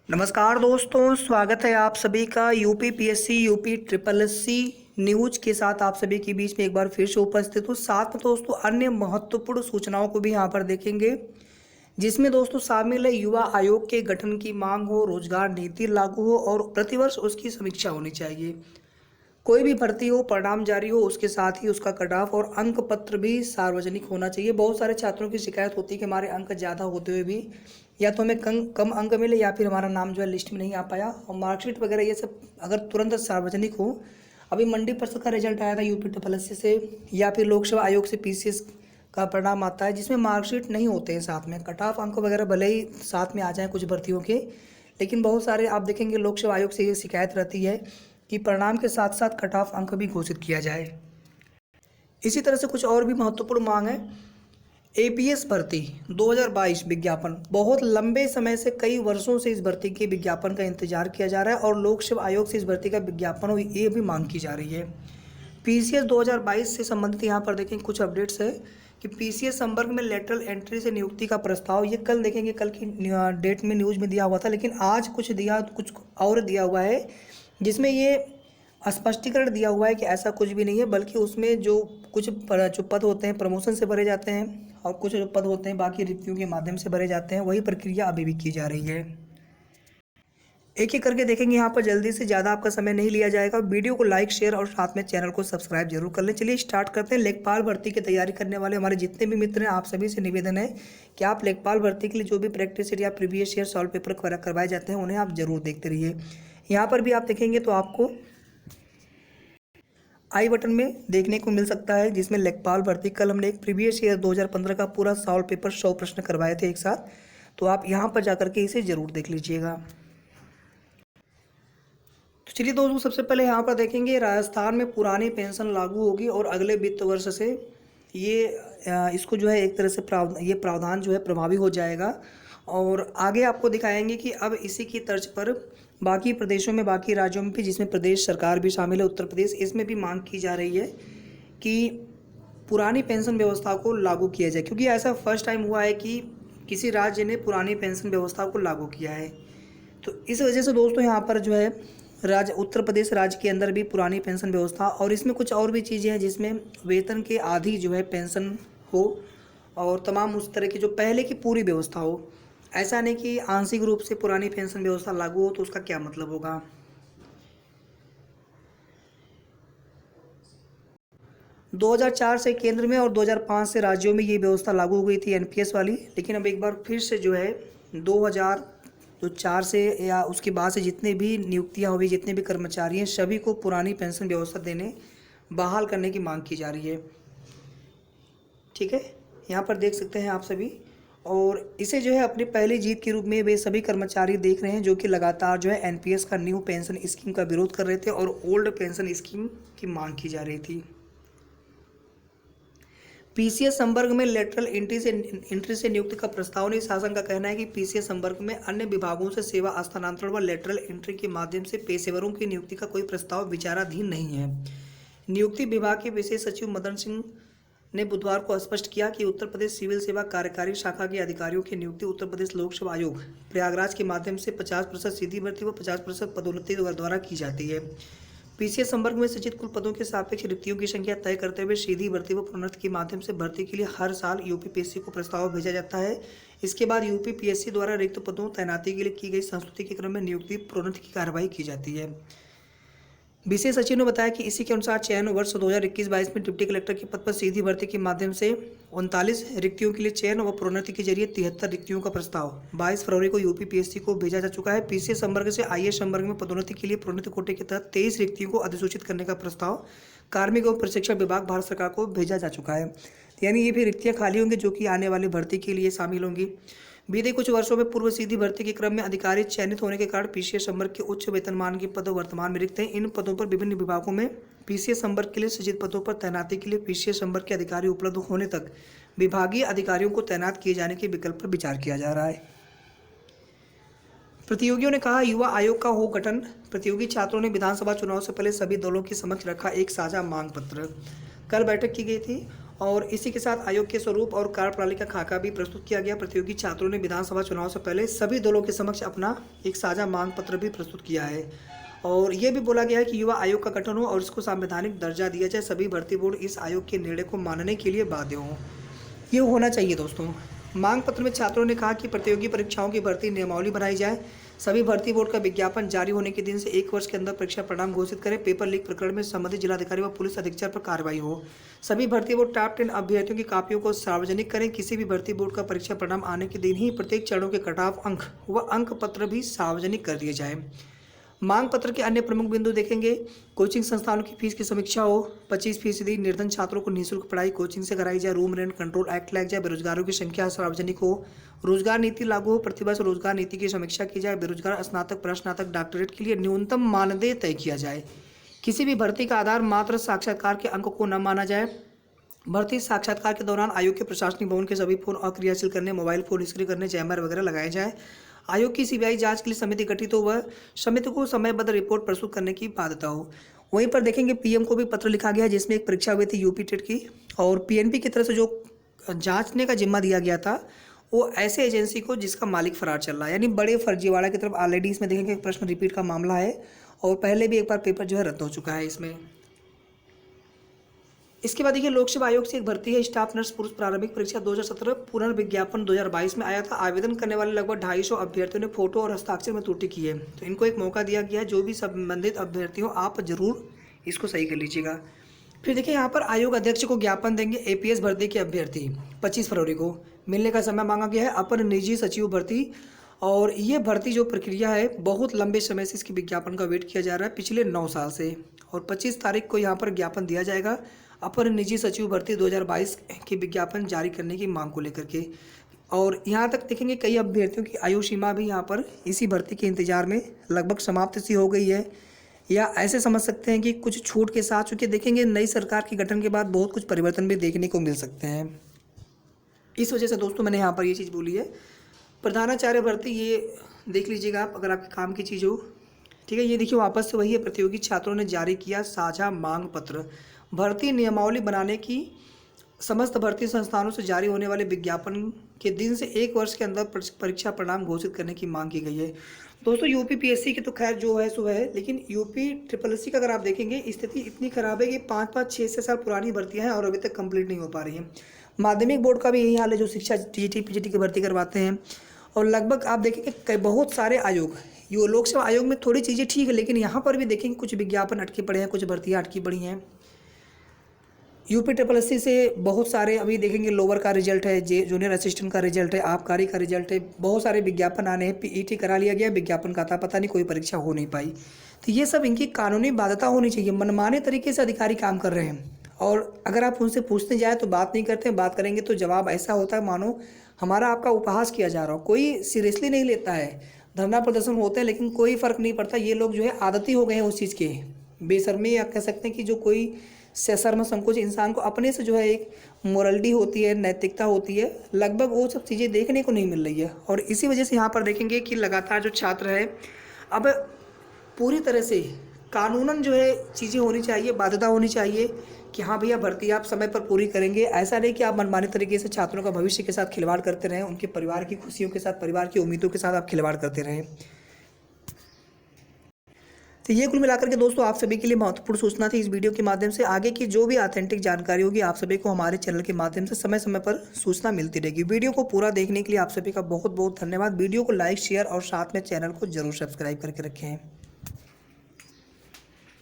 नमस्कार दोस्तों, स्वागत है आप सभी का UP PSC UP triple SC news के साथ आप सभी के बीच में एक बार फिर से उपस्थित हूँ। साथ में दोस्तों अन्य महत्वपूर्ण सूचनाओं को भी यहाँ पर देखेंगे, जिसमें दोस्तों शामिल है युवा आयोग के गठन की मांग हो, रोजगार नीति लागू हो और प्रतिवर्ष उसकी समीक्षा होनी चाहिए। कोई भी भर्ती हो, परिणाम जारी हो, उसके साथ ही उसका कट ऑफ और अंक पत्र भी सार्वजनिक होना चाहिए। बहुत सारे छात्रों की शिकायत होती है कि हमारे अंक ज़्यादा होते हुए भी या तो हमें कम कम अंक मिले या फिर हमारा नाम जो है लिस्ट में नहीं आ पाया, और मार्कशीट वगैरह ये सब अगर तुरंत सार्वजनिक हो। अभी मंडी परिषद का रिजल्ट आया था यूपी ट्रिपल एससी से, या फिर लोक सेवा आयोग से पीसीएस का परिणाम आता है, जिसमें मार्कशीट नहीं होते हैं साथ में। कट ऑफ अंक वगैरह भले ही साथ में आ जाएँ कुछ भर्तियों के, लेकिन बहुत सारे आप देखेंगे लोक सेवा आयोग से ये शिकायत रहती है कि परिणाम के साथ साथ कट ऑफ अंक भी घोषित किया जाए। इसी तरह से कुछ और भी महत्वपूर्ण मांग है। एपीएस भर्ती 2022 विज्ञापन, बहुत लंबे समय से कई वर्षों से इस भर्ती के विज्ञापन का इंतजार किया जा रहा है और लोक सेवा आयोग से इस भर्ती का विज्ञापन हो, ये भी मांग की जा रही है। पीसीएस 2022 से संबंधित यहाँ पर देखेंगे कुछ अपडेट्स है कि पीसीएस संवर्ग में लेटरल एंट्री से नियुक्ति का प्रस्ताव, ये कल देखेंगे, कल की डेट में न्यूज में दिया हुआ था, लेकिन आज कुछ और दिया हुआ है, जिसमें ये स्पष्टीकरण दिया हुआ है कि ऐसा कुछ भी नहीं है, बल्कि उसमें जो पद होते हैं प्रमोशन से भरे जाते हैं और कुछ जो पद होते हैं बाकी रिक्तियों के माध्यम से भरे जाते हैं, वही प्रक्रिया अभी भी की जा रही है। एक एक करके देखेंगे यहाँ पर, जल्दी से, ज़्यादा आपका समय नहीं लिया जाएगा। वीडियो को लाइक, शेयर और साथ में चैनल को सब्सक्राइब जरूर कर लें। चलिए स्टार्ट करते हैं। लेखपाल भर्ती की तैयारी करने वाले हमारे जितने भी मित्र हैं, आप सभी से निवेदन है कि आप लेखपाल भर्ती के लिए जो भी प्रैक्टिस सेट या प्रीवियस ईयर सॉल्व पेपर करवाए जाते हैं उन्हें आप जरूर देखते रहिए। यहाँ पर भी आप देखेंगे तो आपको आई बटन में देखने को मिल सकता है, जिसमें लेखपाल भर्ती, कल हमने एक प्रीवियस ईयर 2015 का पूरा सॉल्व पेपर 100 प्रश्न करवाए थे एक साथ, तो आप यहाँ पर जाकर के इसे जरूर देख लीजिएगा। तो चलिए दोस्तों, सबसे पहले यहाँ पर देखेंगे राजस्थान में पुरानी पेंशन लागू होगी और अगले वित्त वर्ष से ये इसको जो है एक तरह से ये प्रावधान जो है प्रभावी हो जाएगा। और आगे आपको दिखाएंगे कि अब इसी की तर्ज पर बाकी प्रदेशों में, बाकी राज्यों में भी, जिसमें प्रदेश सरकार भी शामिल है उत्तर प्रदेश, इसमें भी मांग की जा रही है कि पुरानी पेंशन व्यवस्था को लागू किया जाए, क्योंकि ऐसा फर्स्ट टाइम हुआ है कि किसी राज्य ने पुरानी पेंशन व्यवस्था को लागू किया है। तो इस वजह से दोस्तों यहाँ पर जो है राज्य उत्तर प्रदेश राज्य के अंदर भी पुरानी पेंशन व्यवस्था, और इसमें कुछ और भी चीज़ें हैं जिसमें वेतन के आधी जो है पेंशन हो और तमाम उस तरह की जो पहले की पूरी व्यवस्था हो। ऐसा नहीं कि आंशिक रूप से पुरानी पेंशन व्यवस्था लागू हो, तो उसका क्या मतलब होगा। 2004 से केंद्र में और 2005 से राज्यों में ये व्यवस्था लागू हो गई थी एनपीएस वाली, लेकिन अब एक बार फिर से जो है 2004 से या उसके बाद से जितने भी नियुक्तियां हुई, जितने भी कर्मचारी हैं, सभी को पुरानी पेंशन व्यवस्था देने, बहाल करने की मांग की जा रही है। ठीक है, यहाँ पर देख सकते हैं आप सभी, और इसे जो है अपनी पहली जीत के रूप में वे सभी कर्मचारी देख रहे हैं जो कि लगातार जो है एनपीएस का, न्यू पेंशन स्कीम का विरोध कर रहे थे और ओल्ड पेंशन स्कीम की मांग की जा रही थी। पीसीएस संवर्ग में लेटरल एंट्री से नियुक्ति का प्रस्ताव नहीं। शासन का कहना है कि पीसीएस संवर्ग में अन्य विभागों से सेवा स्थानांतरण व लेटरल एंट्री के माध्यम से पेशेवरों की नियुक्ति का कोई प्रस्ताव विचाराधीन नहीं है। नियुक्ति विभाग के विशेष सचिव मदन सिंह ने बुधवार को स्पष्ट किया कि उत्तर प्रदेश सिविल सेवा कार्यकारी शाखा के अधिकारियों की नियुक्ति उत्तर प्रदेश लोक सेवा आयोग प्रयागराज के माध्यम से 50% सीधी भर्ती व 50% पदोन्नति द्वारा की जाती है। पीसीएस संवर्ग में सृजित कुल पदों के सापेक्ष रिक्तियों की संख्या तय करते हुए सीधी भर्ती व प्रोन्नति के माध्यम से भर्ती के लिए हर साल यूपीपीएससी को प्रस्ताव भेजा जाता है। इसके बाद यूपीपीएससी द्वारा रिक्त पदों तैनाती के लिए की गई संस्तुति के क्रम में नियुक्ति प्रोन्नति की कार्रवाई की जाती है। विशेष सचिव ने बताया कि इसी के अनुसार चयन वर्ष 2021-22 में डिप्टी कलेक्टर के पद पर सीधी भर्ती के माध्यम से 39 रिक्तियों के लिए चयन व प्रोन्नति के जरिए 73 रिक्तियों का प्रस्ताव 22 फरवरी को यूपीपीएससी को भेजा जा चुका है। पीसीएस संवर्ग से आईएएस संवर्ग में पदोन्नति के लिए प्रोन्नति कोटे के तहत 23 रिक्तियों को अधिसूचित करने का प्रस्ताव कार्मिक एवं प्रशिक्षण विभाग भारत सरकार को भेजा जा चुका है। यानी ये भी रिक्तियाँ खाली होंगी जो कि आने वाली भर्ती के लिए शामिल होंगी। बीते कुछ वर्षों में पूर्व सीधी भर्ती के क्रम में अधिकारी चयनित होने के कारण पीसीएस संवर्ग के उच्च वेतनमान के पद वर्तमान में रिक्त हैं। इन पदों पर विभिन्न विभागों में पीसीएस संवर्ग के लिए सृजित पदों पर तैनाती के लिए पीसीएस संवर्ग के अधिकारी उपलब्ध होने तक विभागीय अधिकारियों को तैनात किए जाने के विकल्प पर विचार किया जा रहा है। प्रतियोगियों ने कहा, युवा आयोग का हो गठन। प्रतियोगी छात्रों ने विधानसभा चुनाव से पहले सभी दलों के समक्ष रखा एक साझा मांग पत्र। कल बैठक की गई थी और इसी के साथ आयोग के स्वरूप और कार्यप्रणाली का खाका भी प्रस्तुत किया गया। प्रतियोगी छात्रों ने विधानसभा चुनाव से पहले सभी दलों के समक्ष अपना एक साझा मांग पत्र भी प्रस्तुत किया है और ये भी बोला गया है कि युवा आयोग का गठन हो और इसको संवैधानिक दर्जा दिया जाए। सभी भर्ती बोर्ड इस आयोग के निर्णय को मानने के लिए बाध्य हों। ये होना चाहिए दोस्तों। मांग पत्र में छात्रों ने कहा कि प्रतियोगी परीक्षाओं की भर्ती नियमावली बनाई जाए। सभी भर्ती बोर्ड का विज्ञापन जारी होने के दिन से 1 वर्ष के अंदर परीक्षा परिणाम घोषित करें। पेपर लीक प्रकरण में संबंधित जिलाधिकारी व पुलिस अधीक्षक पर कार्रवाई हो। सभी भर्ती बोर्ड टॉप 10 अभ्यर्थियों की कापियों को सार्वजनिक करें। किसी भी भर्ती बोर्ड का परीक्षा परिणाम आने के दिन ही प्रत्येक चरणों के कट ऑफ अंक व अंक पत्र भी सार्वजनिक कर दिए जाए। मांग पत्र के अन्य प्रमुख बिंदु देखेंगे। कोचिंग संस्थानों की फीस की समीक्षा हो। 25% निर्धन छात्रों को निःशुल्क पढ़ाई कोचिंग से कराई जाए। रूम रेंट कंट्रोल एक्ट लाया जाए। बेरोजगारों की संख्या सार्वजनिक हो। रोजगार नीति लागू हो। प्रतिभा से रोजगार नीति की समीक्षा की जाए। बेरोजगार स्नातक प्रस्नातक डॉक्टरेट के लिए न्यूनतम मानदेय तय किया जाए। किसी भी भर्ती का आधार मात्र साक्षात्कार के अंक को न माना जाए। भर्ती साक्षात्कार के दौरान आयोग के प्रशासनिक भवन के सभी फोन अक्रियाशील करने, मोबाइल फोन निष्क्रिय करने, जैमर वगैरह लगाए जाए। आयोग की सीबीआई जांच के लिए समिति गठित हो वह समिति को समयबद्ध रिपोर्ट प्रस्तुत करने की बाध्यता हो। वहीं पर देखेंगे पीएम को भी पत्र लिखा गया जिसमें एक परीक्षा हुई थी यूपी टेट की और पीएनबी की तरफ से जो जांचने का जिम्मा दिया गया था वो ऐसे एजेंसी को जिसका मालिक फरार चल रहा है, यानी बड़े फर्जीवाड़ा की तरफ ऑलरेडी इसमें देखेंगे प्रश्न रिपीट का मामला है और पहले भी एक बार पेपर जो है रद्द हो चुका है इसमें। इसके बाद देखिए लोकसेवा आयोग से एक भर्ती है स्टाफ नर्स पुरुष प्रारंभिक परीक्षा 2017 पुनर्विज्ञापन 2022 में आया था। आवेदन करने वाले लगभग 250 अभ्यर्थियों ने फोटो और हस्ताक्षर में त्रुटि की है, तो इनको एक मौका दिया गया है। जो भी संबंधित अभ्यर्थी हो आप जरूर इसको सही कर लीजिएगा। फिर देखिए यहाँ पर आयोग अध्यक्ष को ज्ञापन देंगे। एपीएस भर्ती के अभ्यर्थी 25 फरवरी को मिलने का समय मांगा गया है। अपर निजी सचिव भर्ती और ये भर्ती जो प्रक्रिया है बहुत लंबे समय से इसके विज्ञापन का वेट किया जा रहा है पिछले 9 साल से और 25 तारीख को यहाँ पर ज्ञापन दिया जाएगा अपर निजी सचिव भर्ती 2022 के विज्ञापन जारी करने की मांग को लेकर के। और यहाँ तक देखेंगे कई अभ्यर्थियों की आयु सीमा भी यहाँ पर इसी भर्ती के इंतजार में लगभग समाप्त सी हो गई है, या ऐसे समझ सकते हैं कि कुछ छूट के साथ, चूँकि देखेंगे नई सरकार के गठन के बाद बहुत कुछ परिवर्तन भी देखने को मिल सकते हैं। इस वजह से दोस्तों मैंने यहाँ पर ये चीज़ बोली है। प्रधानाचार्य भर्ती ये देख लीजिएगा आप अगर आपके काम की चीज़ हो, ठीक है। ये देखिए वापस से वही है। प्रतियोगी छात्रों ने जारी किया साझा मांग पत्र। भर्ती नियमावली बनाने की समस्त भर्ती संस्थानों से जारी होने वाले विज्ञापन के दिन से 1 वर्ष के अंदर परीक्षा परिणाम घोषित करने की मांग की गई है। दोस्तों यूपी पीएससी की तो खैर जो है सो है, लेकिन यूपी ट्रिपल का अगर आप देखेंगे स्थिति इतनी खराब है कि 5-5, 6 साल पुरानी भर्तियां हैं और अभी तक कंप्लीट नहीं हो पा रही हैं। माध्यमिक बोर्ड का भी यही हाल है जो शिक्षा टीजीटी पीजीटी की भर्ती करवाते हैं। और लगभग आप देखेंगे बहुत सारे आयोग, ये लोकसेवा आयोग में थोड़ी चीज़ें ठीक है, लेकिन यहाँ पर भी देखेंगे कुछ विज्ञापन अटके पड़े हैं, कुछ भर्तियाँ अटकी पड़ी हैं। यूपी ट्रिपल एस से बहुत सारे अभी देखेंगे लोअर का रिजल्ट है, जूनियर असिस्टेंट का रिजल्ट है, आबकारी का रिजल्ट है, बहुत सारे विज्ञापन आने हैं। पीईटी करा लिया गया, विज्ञापन का था पता नहीं कोई परीक्षा हो नहीं पाई। तो ये सब इनकी कानूनी बाध्यता होनी चाहिए। मनमाने तरीके से अधिकारी काम कर रहे हैं और अगर आप उनसे पूछने जाए तो बात नहीं करते, बात करेंगे तो जवाब ऐसा होता है मानो हमारा आपका उपहास किया जा रहा हो। कोई सीरियसली नहीं लेता है। धरना प्रदर्शन होते हैं लेकिन कोई फ़र्क नहीं पड़ता। ये लोग जो है आदती हो गए हैं उस चीज़ के, बेशर्मी या कह सकते हैं कि जो कोई शर्म संकोच इंसान को अपने से जो है एक मोरलिटी होती है, नैतिकता होती है, लगभग वो सब चीज़ें देखने को नहीं मिल रही है। और इसी वजह से यहाँ पर देखेंगे कि लगातार जो छात्र है अब पूरी तरह से कानूनन जो है चीज़ें होनी चाहिए, बाध्यता होनी चाहिए कि हाँ भैया भर्ती आप समय पर पूरी करेंगे। ऐसा नहीं कि आप मनमाने तरीके से छात्रों का भविष्य के साथ खिलवाड़ करते रहें, उनके परिवार की खुशियों के साथ, परिवार की उम्मीदों के साथ आप खिलवाड़ करते रहें। तो ये कुल मिलाकर के दोस्तों आप सभी के लिए महत्वपूर्ण सूचना थी इस वीडियो के माध्यम से। आगे की जो भी ऑथेंटिक जानकारी होगी आप सभी को हमारे चैनल के माध्यम से समय समय पर सूचना मिलती रहेगी। वीडियो को पूरा देखने के लिए आप सभी का बहुत बहुत धन्यवाद। वीडियो को लाइक, शेयर और साथ में चैनल को जरूर सब्सक्राइब करके रखें।